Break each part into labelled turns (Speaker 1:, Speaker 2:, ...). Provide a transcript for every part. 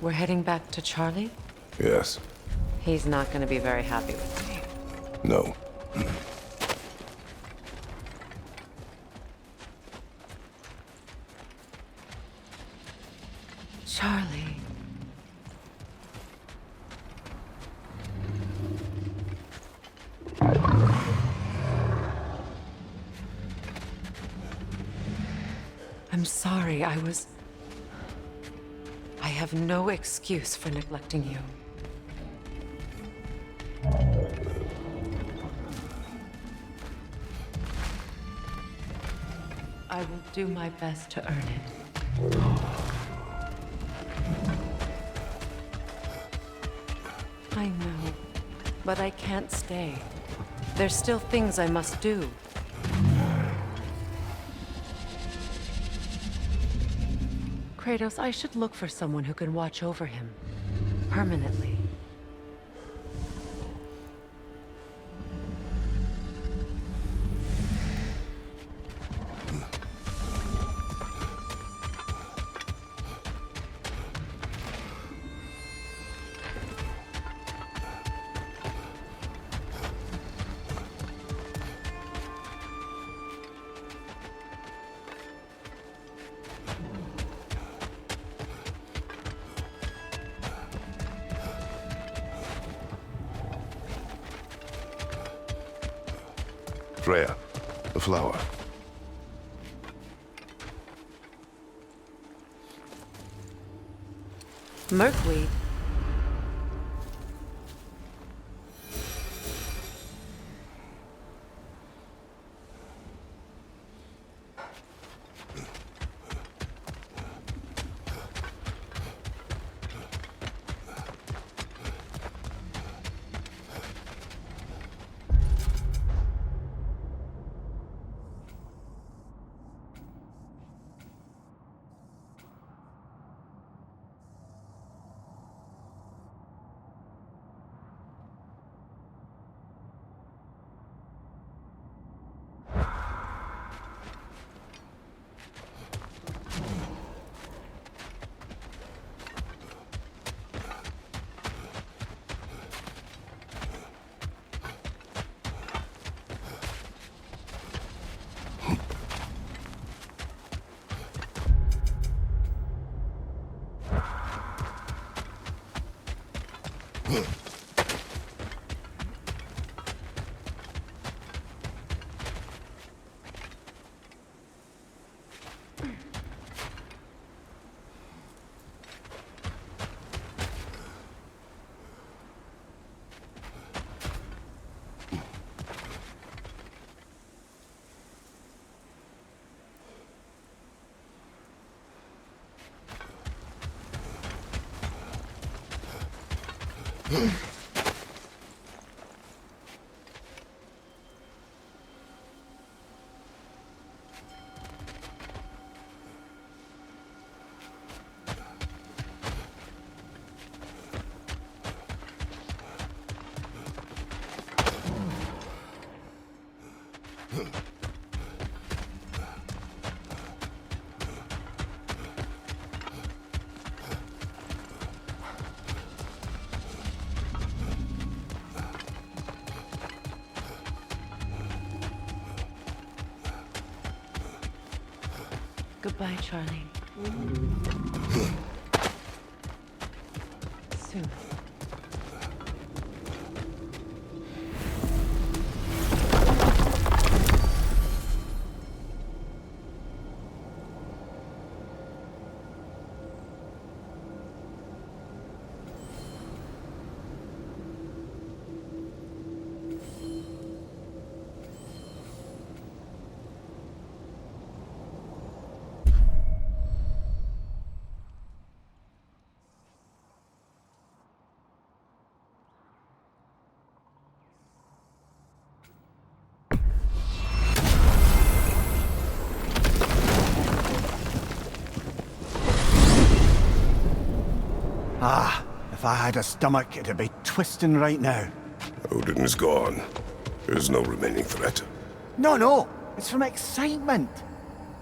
Speaker 1: We're heading back to Charlie?
Speaker 2: Yes.
Speaker 1: He's not going to be very happy with me.
Speaker 2: No.
Speaker 1: Charlie. I'm sorry, I have no excuse for neglecting you. I will do my best to earn it. I know, but I can't stay. There's still things I must do. Kratos, I should look for someone who can watch over him. Permanently.
Speaker 2: Freya, the flower.
Speaker 1: Merkweed. Goodbye, Charlie. Soon.
Speaker 3: Ah, if I had a stomach, it'd be twisting right now.
Speaker 2: Odin is gone. There's no remaining threat.
Speaker 3: No, it's from excitement.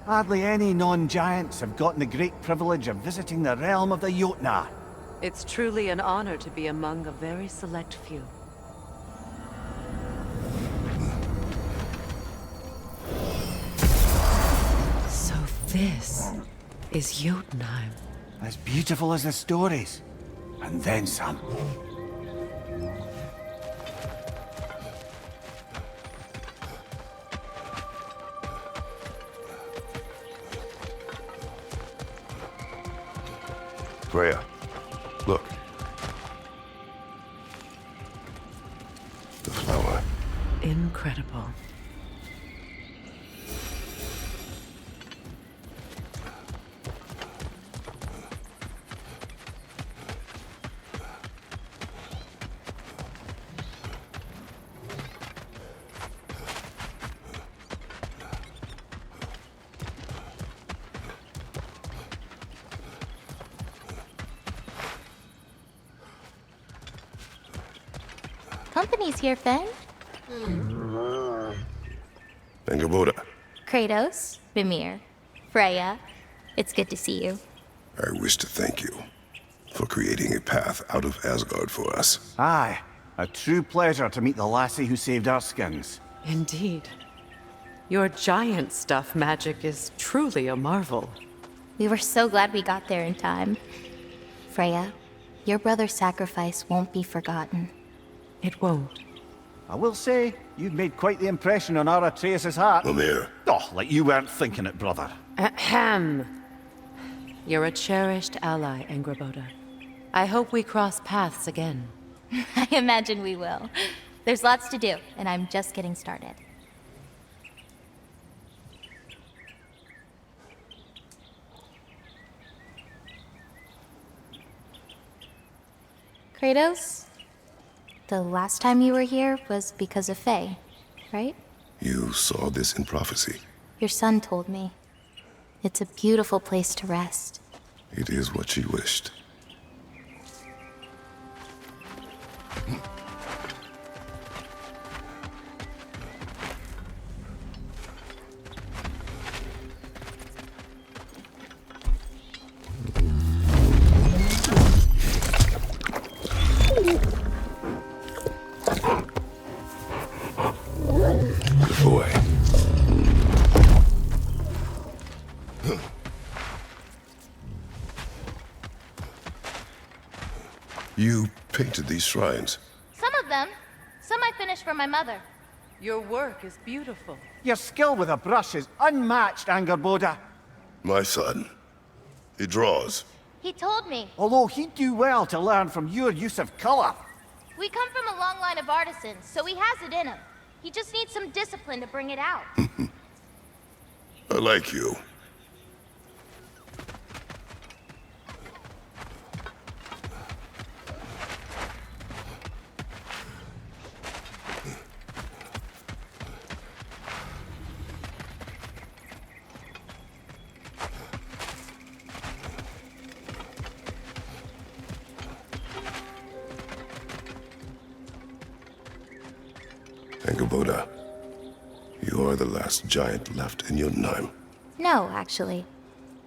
Speaker 3: Hardly any non-giants have gotten the great privilege of visiting the realm of the Jotnar.
Speaker 1: It's truly an honor to be among a very select few. So this is Jotunheim.
Speaker 3: As beautiful as the stories. And then some.
Speaker 2: Freya, look. The flower.
Speaker 1: Incredible.
Speaker 4: Company's here, Finn.
Speaker 2: Angerboda,
Speaker 4: Kratos, Mimir, Freya. It's good to see you.
Speaker 2: I wish to thank you for creating a path out of Asgard for us.
Speaker 3: Aye, a true pleasure to meet the lassie who saved our skins.
Speaker 1: Indeed. Your giant stuff magic is truly a marvel.
Speaker 4: We were so glad we got there in time. Freya, your brother's sacrifice won't be forgotten.
Speaker 1: It won't.
Speaker 3: I will say, you've made quite the impression on our Atreus' heart.
Speaker 2: Mimir,
Speaker 3: Oh, like you weren't thinking it, brother.
Speaker 1: Ahem. You're a cherished ally, Angerboda. I hope we cross paths again.
Speaker 4: I imagine we will. There's lots to do, and I'm just getting started. Kratos? The last time you were here was because of Faye, right?
Speaker 2: you saw this in prophecy.
Speaker 4: Your son told me. It's a beautiful place to rest.
Speaker 2: It is what she wished. Good boy. You painted these shrines.
Speaker 4: Some of them. Some I finished for my mother.
Speaker 1: Your work is beautiful.
Speaker 3: Your skill with a brush is unmatched, Angerboda.
Speaker 2: My son. He draws.
Speaker 4: He told me.
Speaker 3: Although he'd do well to learn from your use of color.
Speaker 4: We come from a long line of artisans, so he has it in him. He just needs some discipline to bring it out.
Speaker 2: I like you. Angerboda, you are the last giant left in Jotunheim.
Speaker 4: No, actually.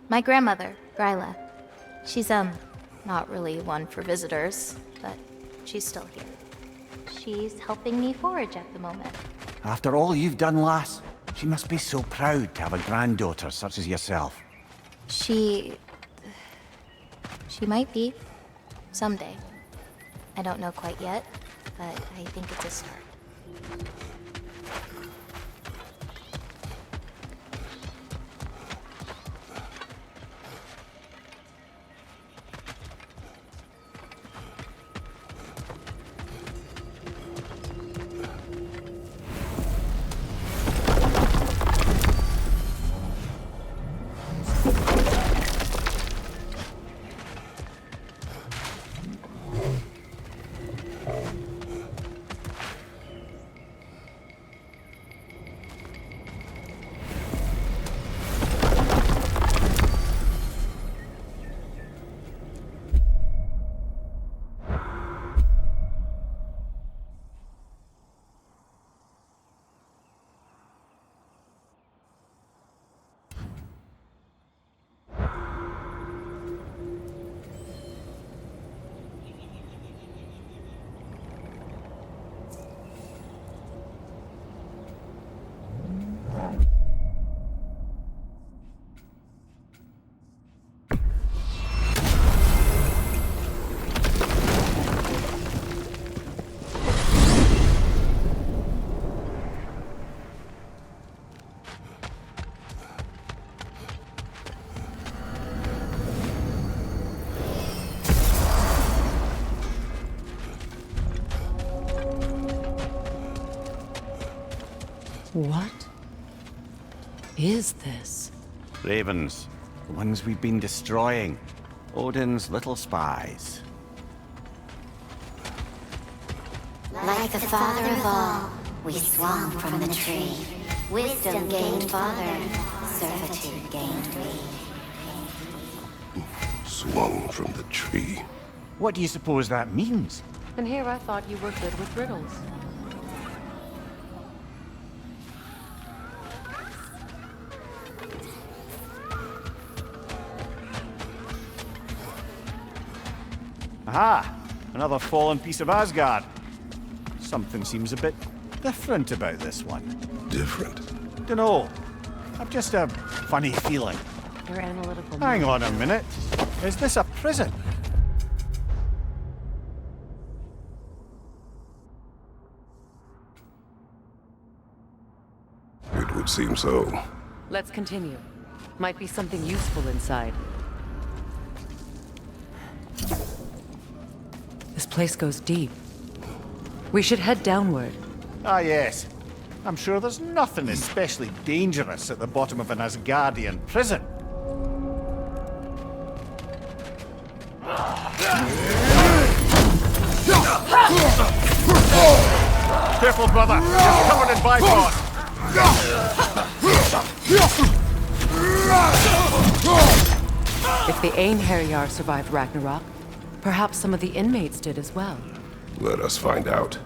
Speaker 4: My grandmother, Gryla. She's, not really one for visitors, but she's still here. She's helping me forage at the moment.
Speaker 3: After all you've done, lass, she must be so proud to have a granddaughter such as yourself.
Speaker 4: She might be. Someday. I don't know quite yet, but I think it's a start.
Speaker 1: What is this?
Speaker 3: Ravens. The ones we've been destroying. Odin's little spies.
Speaker 5: Like the father of all, we swung from the tree. Wisdom gained father, servitude gained we.
Speaker 2: Swung from the tree.
Speaker 3: What do you suppose that means?
Speaker 1: And here I thought you were good with riddles.
Speaker 3: Aha! Another fallen piece of Asgard. Something seems a bit different about this one.
Speaker 2: Different.
Speaker 3: Dunno. I've just a funny feeling.
Speaker 1: Your analytical
Speaker 3: Hang on a minute. Is this a prison?
Speaker 2: It would seem so.
Speaker 1: Let's continue. Might be something useful inside. This place goes deep. We should head downward.
Speaker 3: Ah, yes. I'm sure there's nothing especially dangerous at the bottom of an Asgardian prison. Careful, brother. You're covered in bifrost.
Speaker 1: If the Einherjar survived Ragnarok, perhaps some of the inmates did as well.
Speaker 2: Let us find out.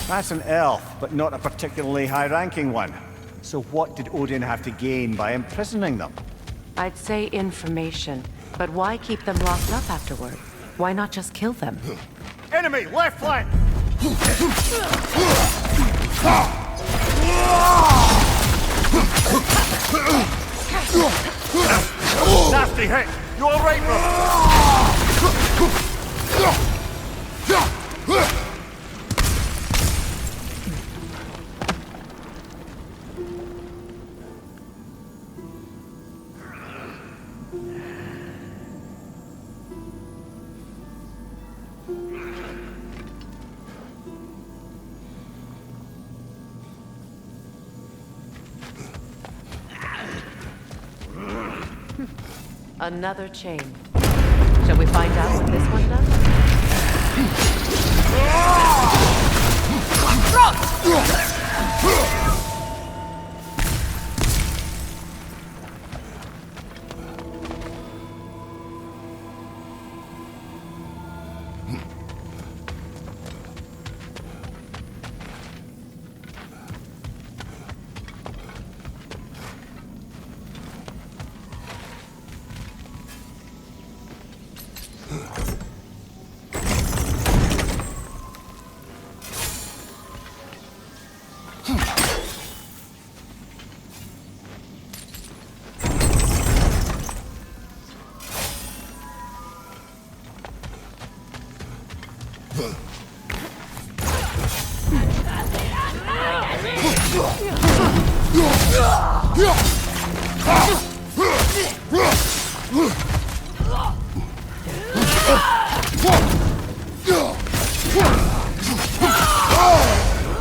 Speaker 3: That's an elf, but not a particularly high-ranking one. So what did Odin have to gain by imprisoning them?
Speaker 1: I'd say information, but why keep them locked up afterward? Why not just kill them?
Speaker 3: Enemy, left flank! Nasty hit! You alright, brother?
Speaker 1: Another chain. Shall we find out what this one does?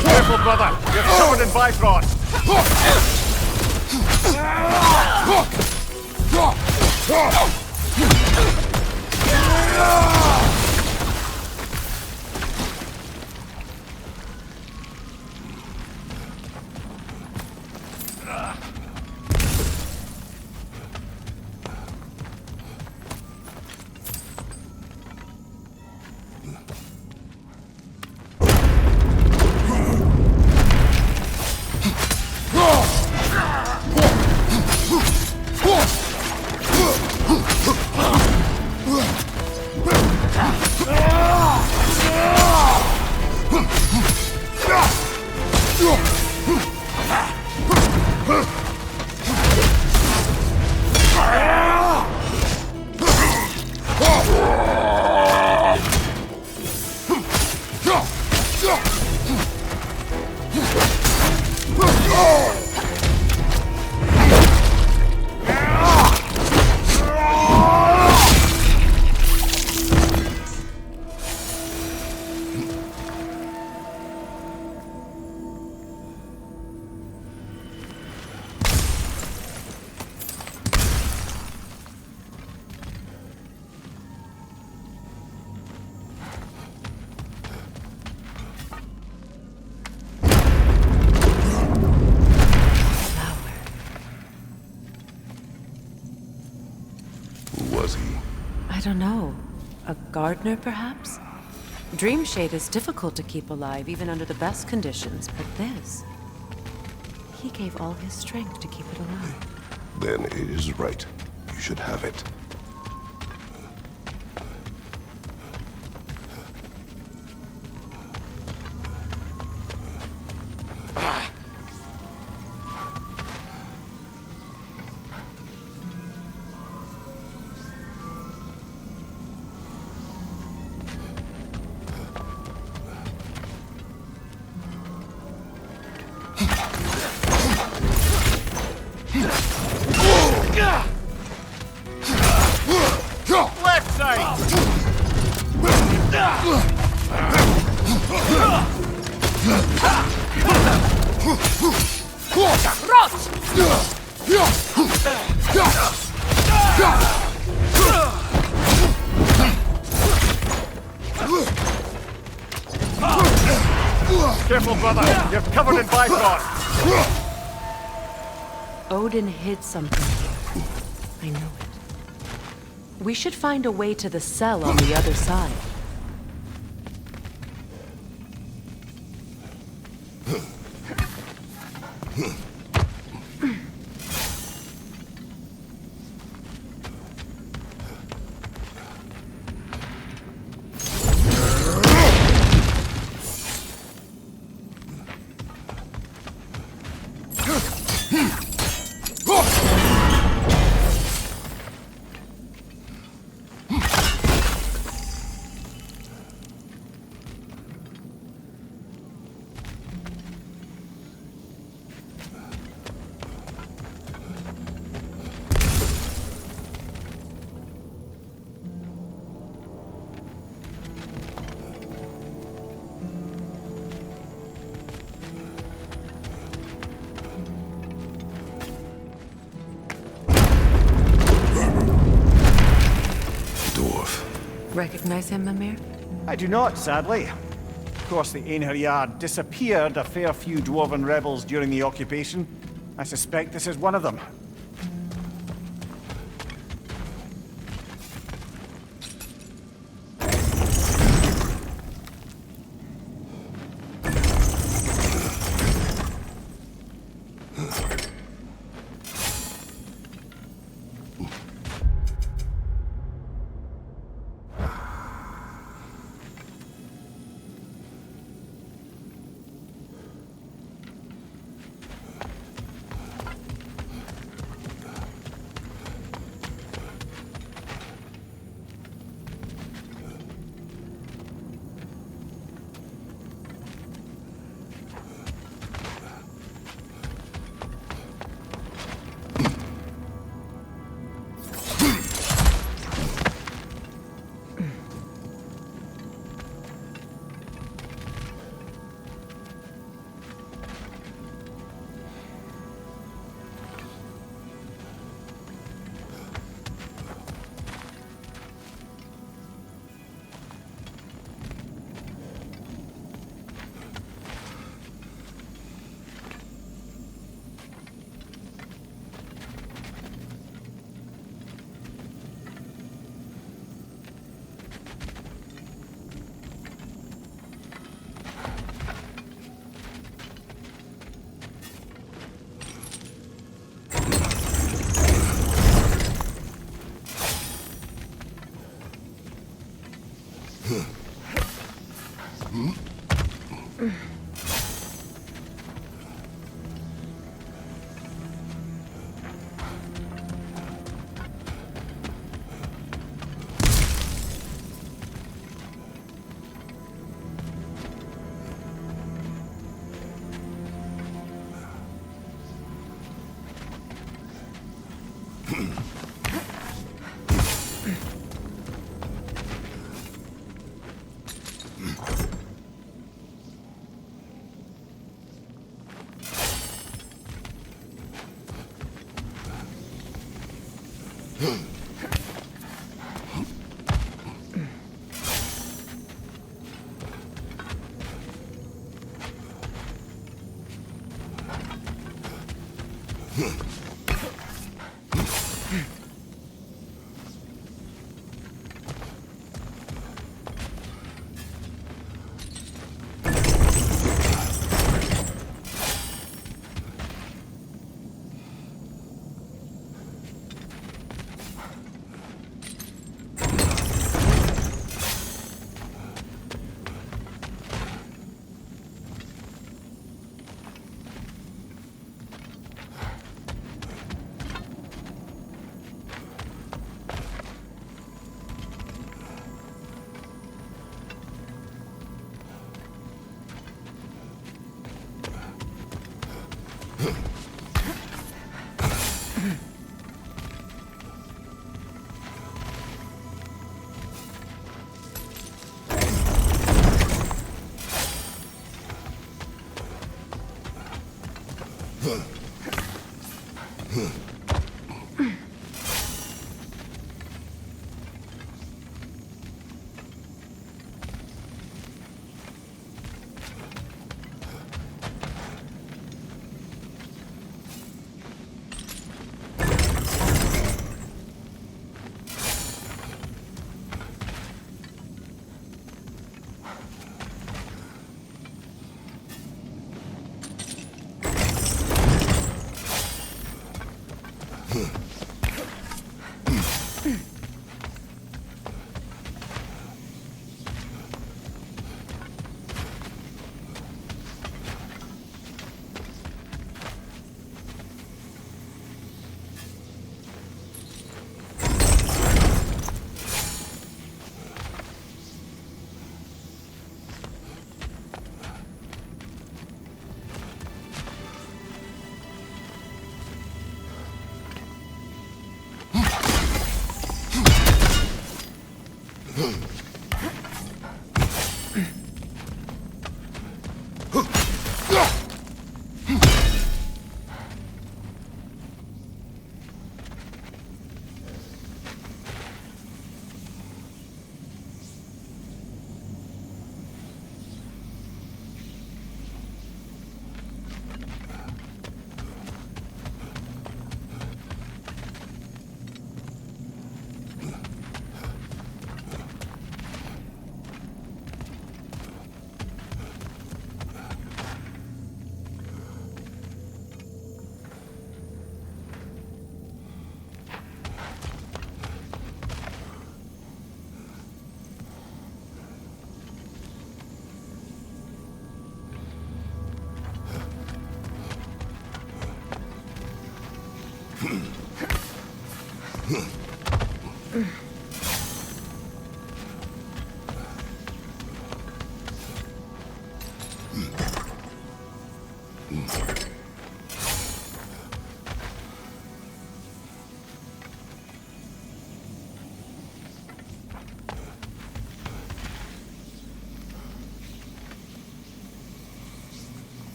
Speaker 3: Careful, brother! You're covered in Bifrost!
Speaker 1: I don't know. A gardener, perhaps? Dreamshade is difficult to keep alive, even under the best conditions, but this... He gave all his strength to keep it alive.
Speaker 2: Then it is right. You should have it.
Speaker 3: Left side! Careful, brother! You're covered in Bifrost!
Speaker 1: Odin hid something here. I know it. We should find a way to the cell on the other side. recognize him, Mimir?
Speaker 3: I do not, sadly. Of course, the Einherjar disappeared a fair few dwarven rebels during the occupation. I suspect this is one of them.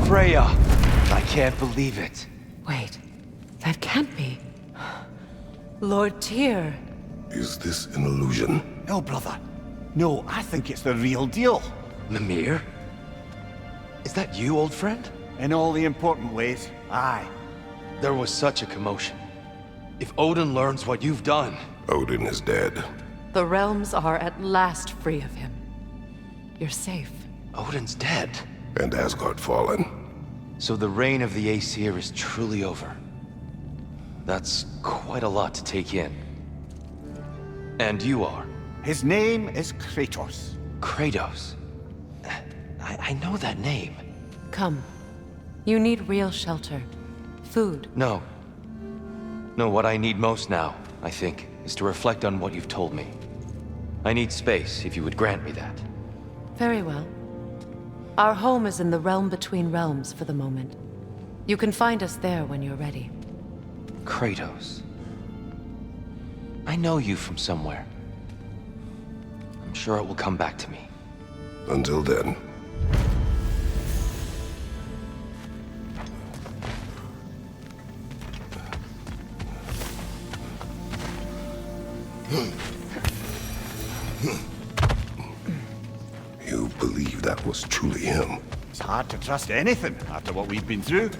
Speaker 6: Freya! I can't believe it.
Speaker 1: Wait, that can't be. Lord Tyr.
Speaker 2: Is this an illusion?
Speaker 3: No, brother. No, I think it's the real deal.
Speaker 6: Mimir? Is that you, old friend?
Speaker 3: In all the important ways, aye.
Speaker 6: There was such a commotion. If Odin learns what you've done...
Speaker 2: Odin is dead.
Speaker 1: The realms are at last free of him. You're safe.
Speaker 6: Odin's dead.
Speaker 2: And Asgard fallen.
Speaker 6: So the reign of the Aesir is truly over. That's quite a lot to take in. And you are?
Speaker 3: His name is Kratos.
Speaker 6: Kratos. I know that name.
Speaker 1: Come. You need real shelter. Food.
Speaker 6: No. No, what I need most now, I think, is to reflect on what you've told me. I need space, if you would grant me that.
Speaker 1: Very well. Our home is in the realm between realms for the moment. You can find us there when you're ready.
Speaker 6: Kratos. I know you from somewhere. I'm sure it will come back to me.
Speaker 2: Until then. believe that was truly him.
Speaker 3: It's hard to trust anything after what we've been through.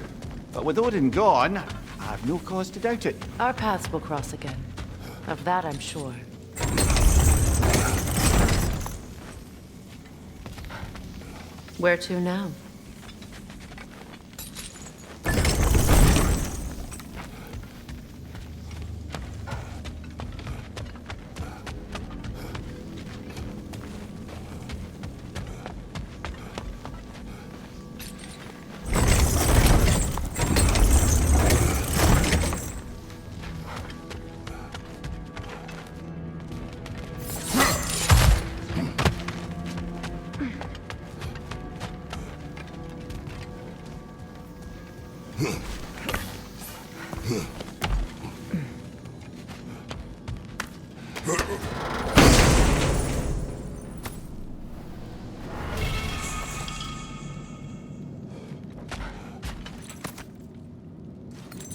Speaker 3: But with Odin gone, I've no cause to doubt it.
Speaker 1: Our paths will cross again. Of that I'm sure. Where to now?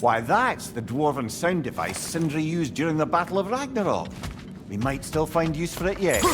Speaker 3: Why, that's the dwarven sound device Sindri used during the Battle of Ragnarok. We might still find use for it yet.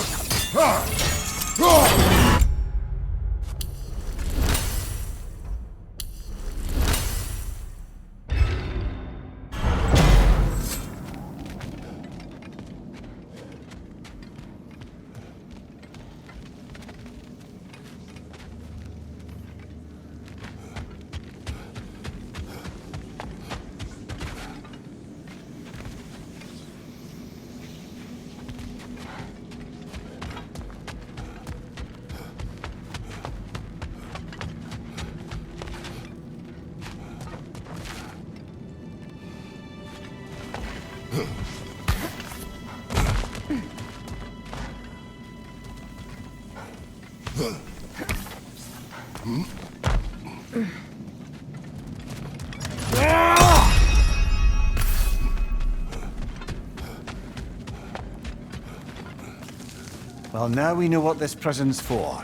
Speaker 3: Well, now we know what this prison's for.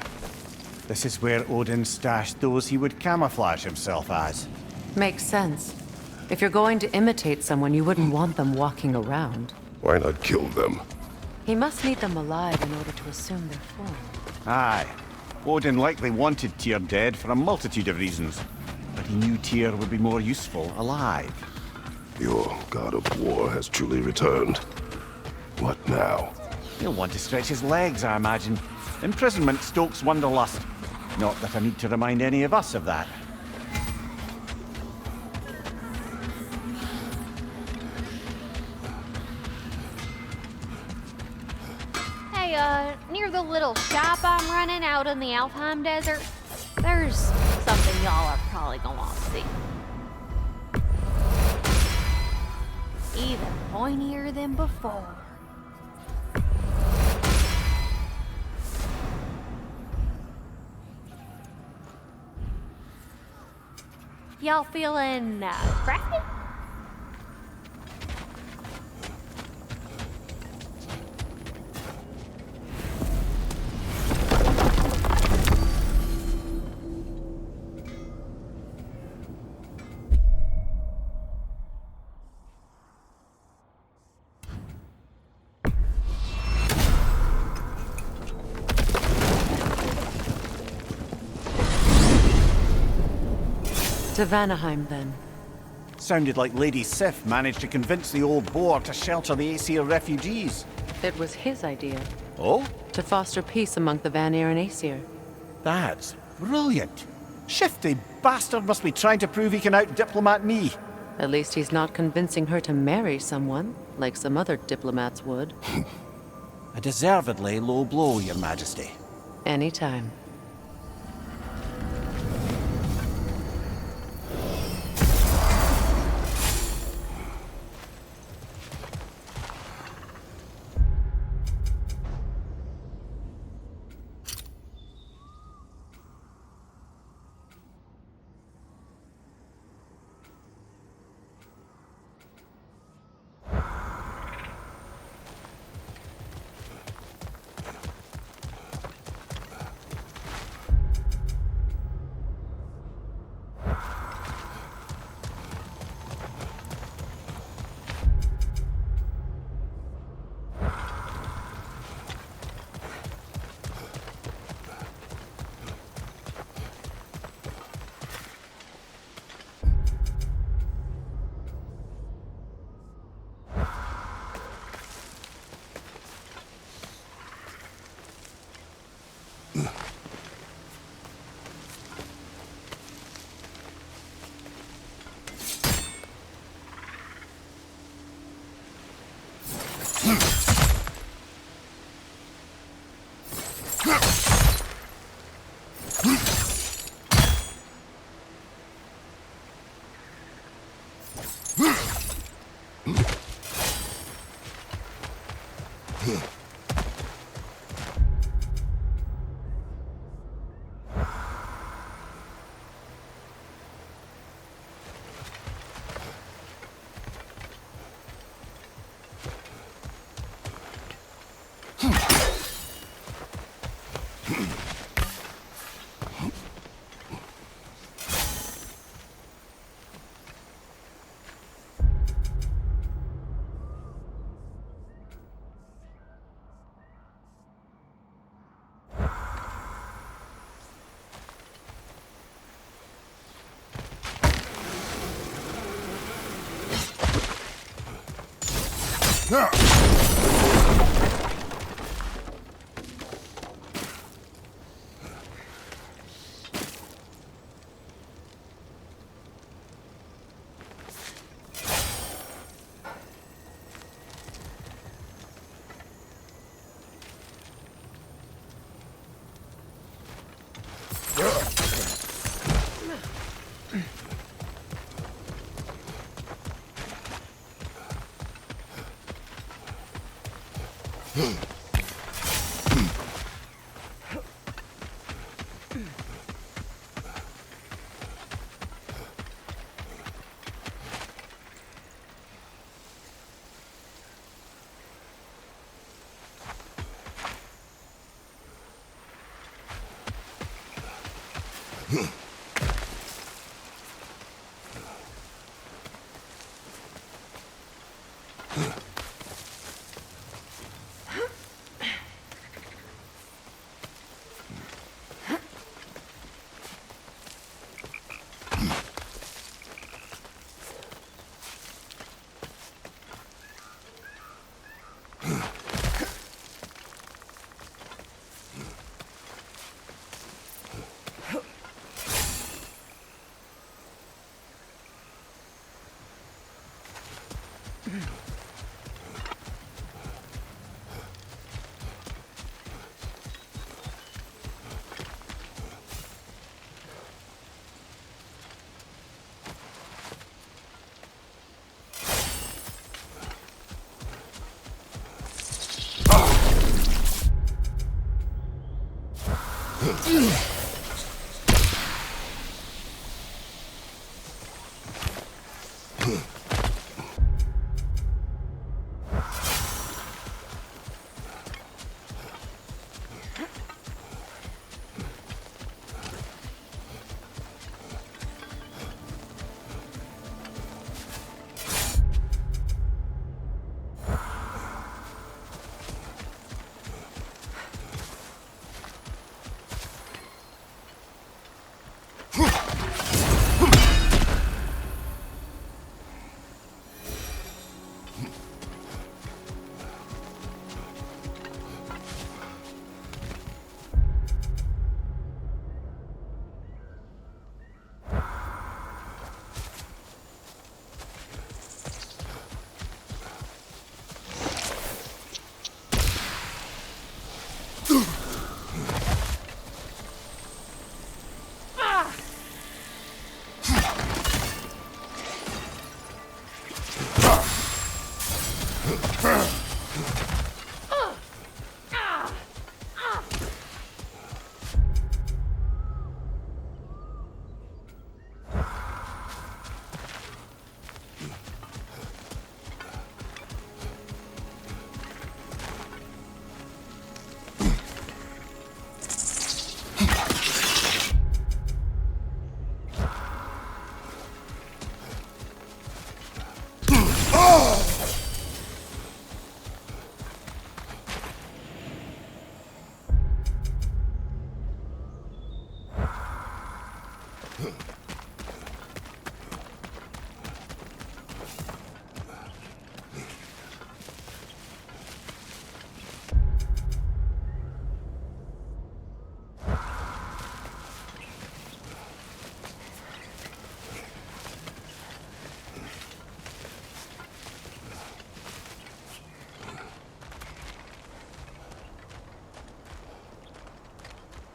Speaker 3: This is where Odin stashed those he would camouflage himself as.
Speaker 1: Makes sense. If you're going to imitate someone, you wouldn't want them walking around.
Speaker 2: Why not kill them?
Speaker 1: He must need them alive in order to assume their form.
Speaker 3: Aye. Odin likely wanted Tyr dead for a multitude of reasons, but he knew Tyr would be more useful alive.
Speaker 2: Your god of war has truly returned. What now?
Speaker 3: He'll want to stretch his legs, I imagine. Imprisonment stokes wanderlust. Not that I need to remind any of us of that.
Speaker 7: Hey, near the little shop I'm running out in the Alfheim Desert, there's something y'all are probably gonna want to see. Even pointier than before. Y'all feeling crafty?
Speaker 1: To Vanaheim, then.
Speaker 3: Sounded like Lady Sif managed to convince the old boar to shelter the Aesir refugees.
Speaker 1: It was his idea.
Speaker 3: Oh?
Speaker 1: To foster peace among the Vanir and Aesir.
Speaker 3: That's brilliant. Shifty bastard must be trying to prove he can out-diplomat me.
Speaker 1: At least he's not convincing her to marry someone, like some other diplomats would.
Speaker 3: A deservedly low blow, Your Majesty.
Speaker 1: Anytime.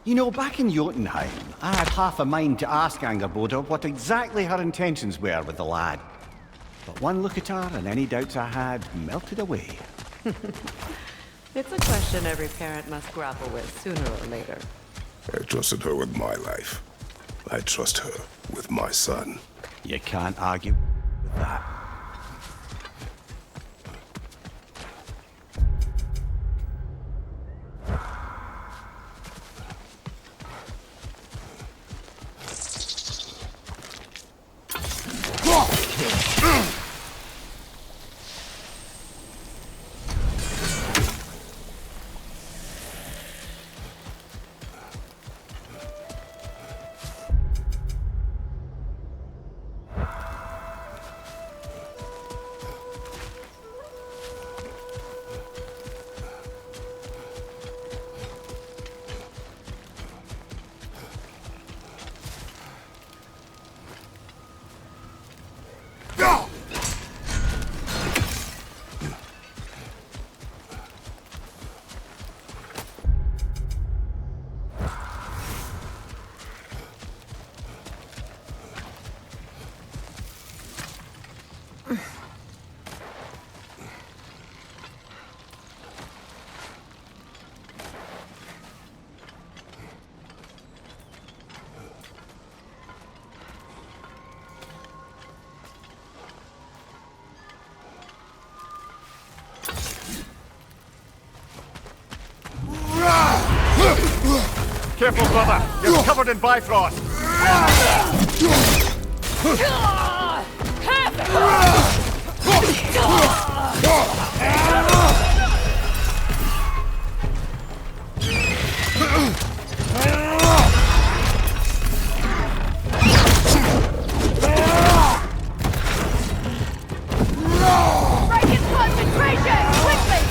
Speaker 3: You know, back in Jotunheim, I had half a mind to ask Angerboda what exactly her intentions were with the lad. But one look at her and any doubts I had melted away.
Speaker 1: It's a question every parent must grapple with sooner or later.
Speaker 2: I trusted her with my life. I trust her with my son.
Speaker 3: You can't argue with that. Careful, brother! You're covered in Bifrost!
Speaker 7: Break his concentration! Quickly!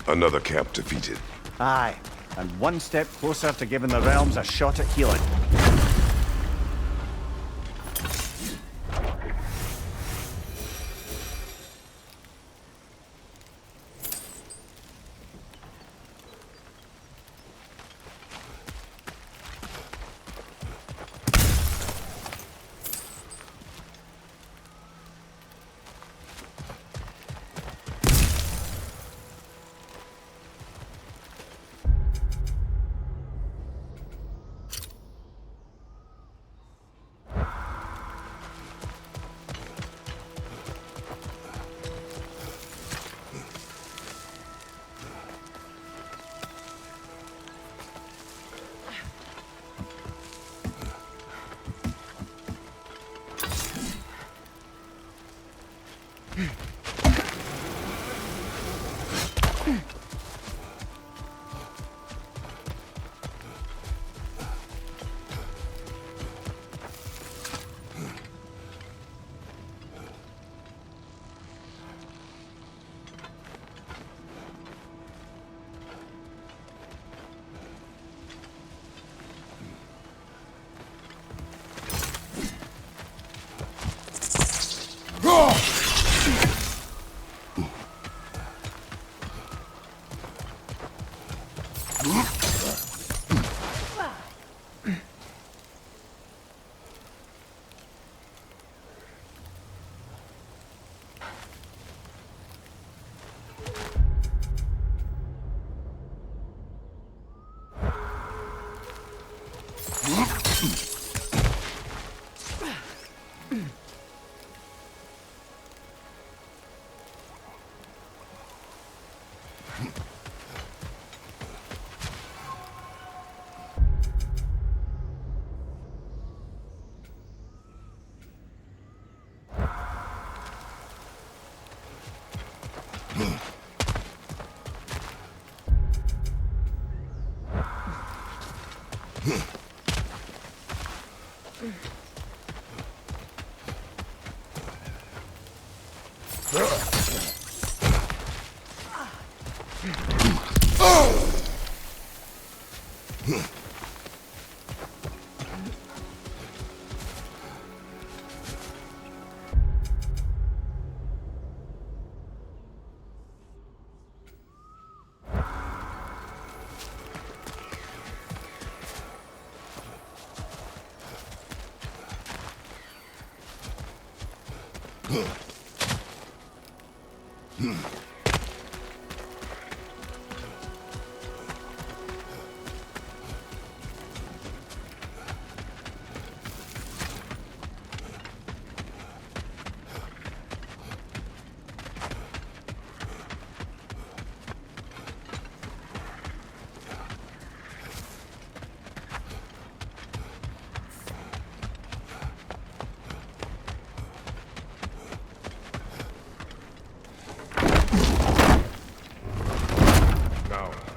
Speaker 2: Another camp defeated.
Speaker 3: Aye, and one step closer to giving the realms a shot at healing.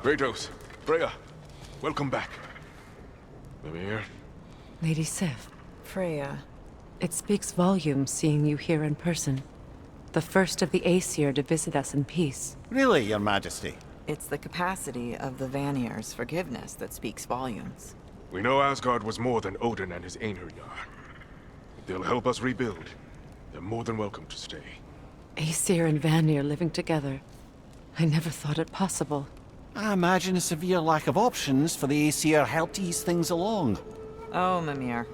Speaker 8: Kratos, Freya, welcome back. Mimir.
Speaker 1: Lady Sif. Freya. It speaks volumes seeing you here in person. The first of the Aesir to visit us in peace.
Speaker 3: Really, Your Majesty?
Speaker 9: It's the capacity of the Vanir's forgiveness that speaks volumes.
Speaker 8: We know Asgard was more than Odin and his Einherjar. If they'll help us rebuild, they're more than welcome to stay.
Speaker 1: Aesir and Vanir living together. I never thought it possible.
Speaker 3: I imagine a severe lack of options for the Aesir helped ease things along.
Speaker 9: Oh, Mimir.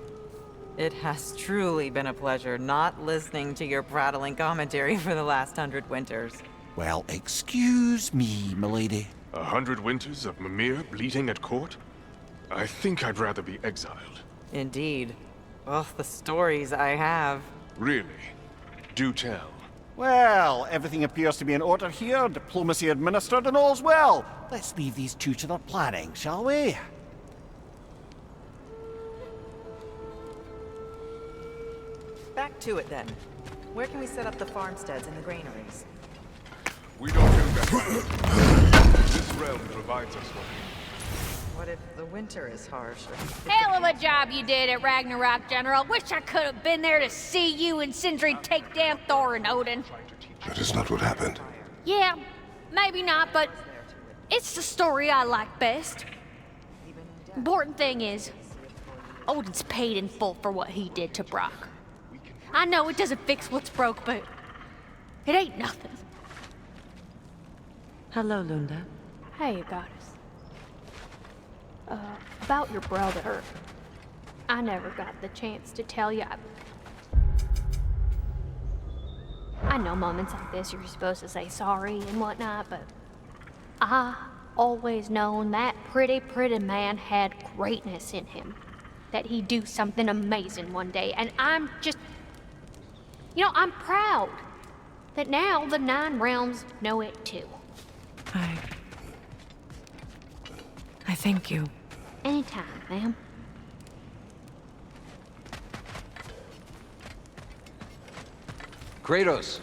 Speaker 9: It has truly been a pleasure not listening to your prattling commentary for the last 100 winters.
Speaker 3: Well, excuse me, milady.
Speaker 8: 100 winters of Mimir bleating at court? I think I'd rather be exiled.
Speaker 9: Indeed. Oh, the stories I have.
Speaker 8: Really? Do tell.
Speaker 3: Well, everything appears to be in order here, diplomacy administered, and all's well. Let's leave these two to their planning, shall we?
Speaker 9: Back to it then. Where can we set up the farmsteads and the granaries?
Speaker 8: We don't do that. This realm provides us with.
Speaker 9: What if the winter is harsh?
Speaker 7: Hell of a job you did at Ragnarok, General. Wish I could have been there to see you and Sindri take down Thor and Odin.
Speaker 2: That is not what happened.
Speaker 7: Yeah, maybe not, but it's the story I like best. Important thing is, Odin's paid in full for what he did to Brock. I know it doesn't fix what's broke, but it ain't nothing.
Speaker 1: Hello, Lunda.
Speaker 7: Hey, goddess. About your brother. I never got the chance to tell you. I know moments like this you're supposed to say sorry and whatnot, but I always known that pretty man had greatness in him. That he'd do something amazing one day, and I'm just... You know, I'm proud that now the Nine Realms know it too.
Speaker 1: I thank you.
Speaker 7: Anytime, ma'am.
Speaker 6: Kratos!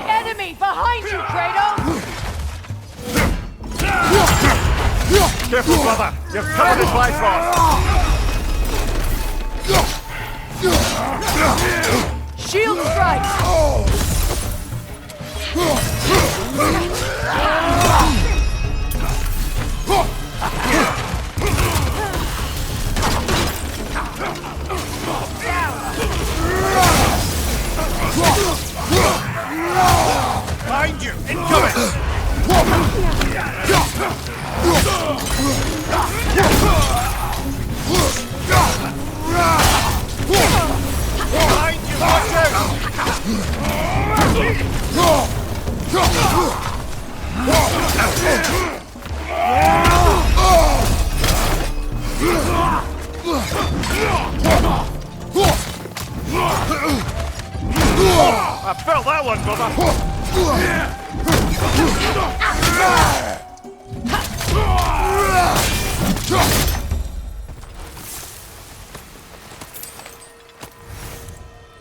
Speaker 7: Enemy behind you, Kratos!
Speaker 3: Careful, brother! You're covered in Bifrost!
Speaker 1: Shield strike!
Speaker 10: I felt that one, brother!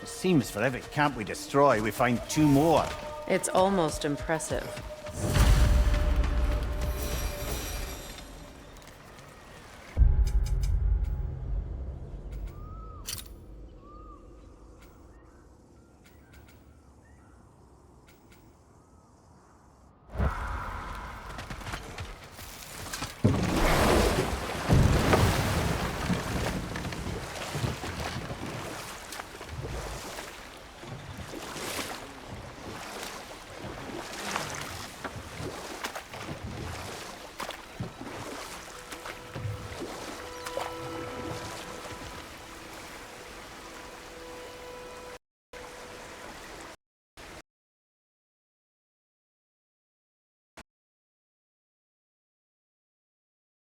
Speaker 3: It seems for every camp we destroy, we find 2 more.
Speaker 1: It's almost impressive.